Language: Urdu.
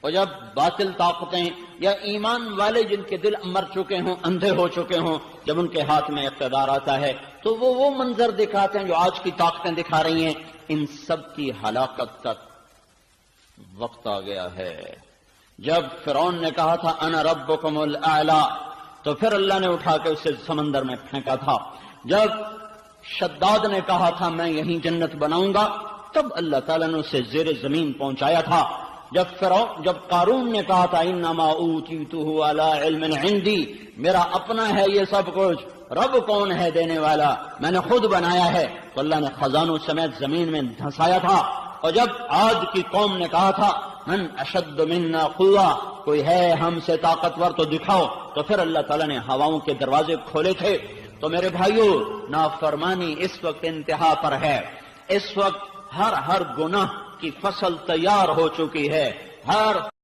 اور جب باطل طاقتیں یا ایمان والے جن کے دل مر چکے ہوں، اندھے ہو چکے ہوں، جب ان کے ہاتھ میں اقتدار آتا ہے تو وہ منظر دکھاتے ہیں جو آج کی طاقتیں دکھا رہی ہیں. ان سب کی ہلاکت تک وقت آ گیا ہے. جب فرعون نے کہا تھا انا ربکم الاعلی تو پھر اللہ نے اٹھا کے اسے سمندر میں پھینکا تھا. جب شداد نے کہا تھا میں یہیں جنت بناؤں گا تب اللہ تعالیٰ نے اسے زیر زمین پہنچایا تھا. جب قارون نے کہا تھا انما اوتیتہ علی علم عندی، میرا اپنا ہے یہ سب کچھ، رب کون ہے دینے والا، میں نے خود بنایا ہے، تو اللہ نے خزانوں سمیت زمین میں دھنسایا تھا. اور جب عاد کی قوم نے کہا تھا من اشد منا قوہ، کوئی ہے ہم سے طاقتور تو دکھاؤ، تو پھر اللہ تعالیٰ نے ہواؤں کے دروازے کھولے تھے. تو میرے بھائیو، نافرمانی اس وقت انتہا پر ہے. اس وقت ہر گناہ کی فصل تیار ہو چکی ہے. ہر